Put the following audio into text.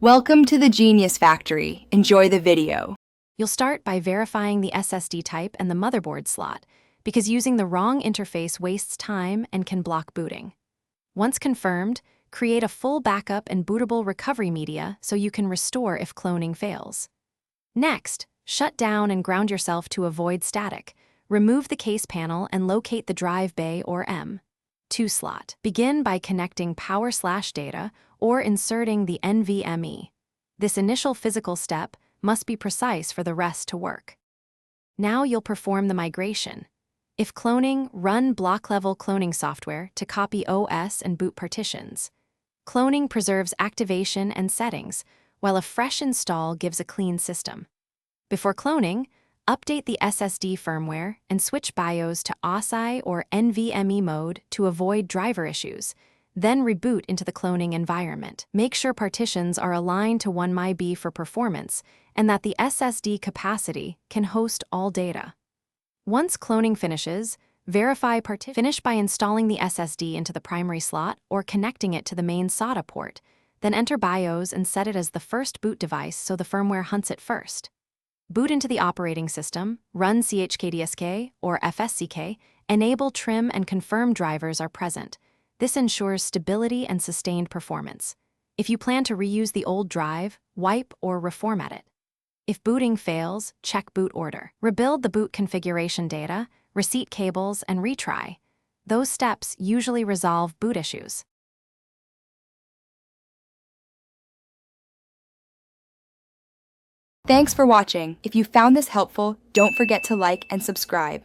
Welcome to the Genius Factory. Enjoy the video. You'll start by verifying the SSD type and the motherboard slot, because using the wrong interface wastes time and can block booting. Once confirmed, create a full backup and bootable recovery media so you can restore if cloning fails. Next, shut down and ground yourself to avoid static. Remove the case panel and locate the drive bay or M2 slot. Begin by connecting power/data or inserting the NVMe. This initial physical step must be precise for the rest to work. Now you'll perform the migration. If cloning, run block-level cloning software to copy OS and boot partitions. Cloning preserves activation and settings, while a fresh install gives a clean system. Before cloning, update the SSD firmware and switch BIOS to OSI or NVMe mode to avoid driver issues. Then reboot into the cloning environment. Make sure partitions are aligned to 1MB for performance and that the SSD capacity can host all data. Once cloning finishes, verify partition. Finish by installing the SSD into the primary slot or connecting it to the main SATA port. Then enter BIOS and set it as the first boot device so the firmware hunts it first. Boot into the operating system, run chkdsk or fsck, enable trim and confirm drivers are present. This ensures stability and sustained performance. If you plan to reuse the old drive, wipe or reformat it. If booting fails, check boot order. Rebuild the boot configuration data, receipt cables, and retry. Those steps usually resolve boot issues. Thanks for watching. If you found this helpful, don't forget to like and subscribe.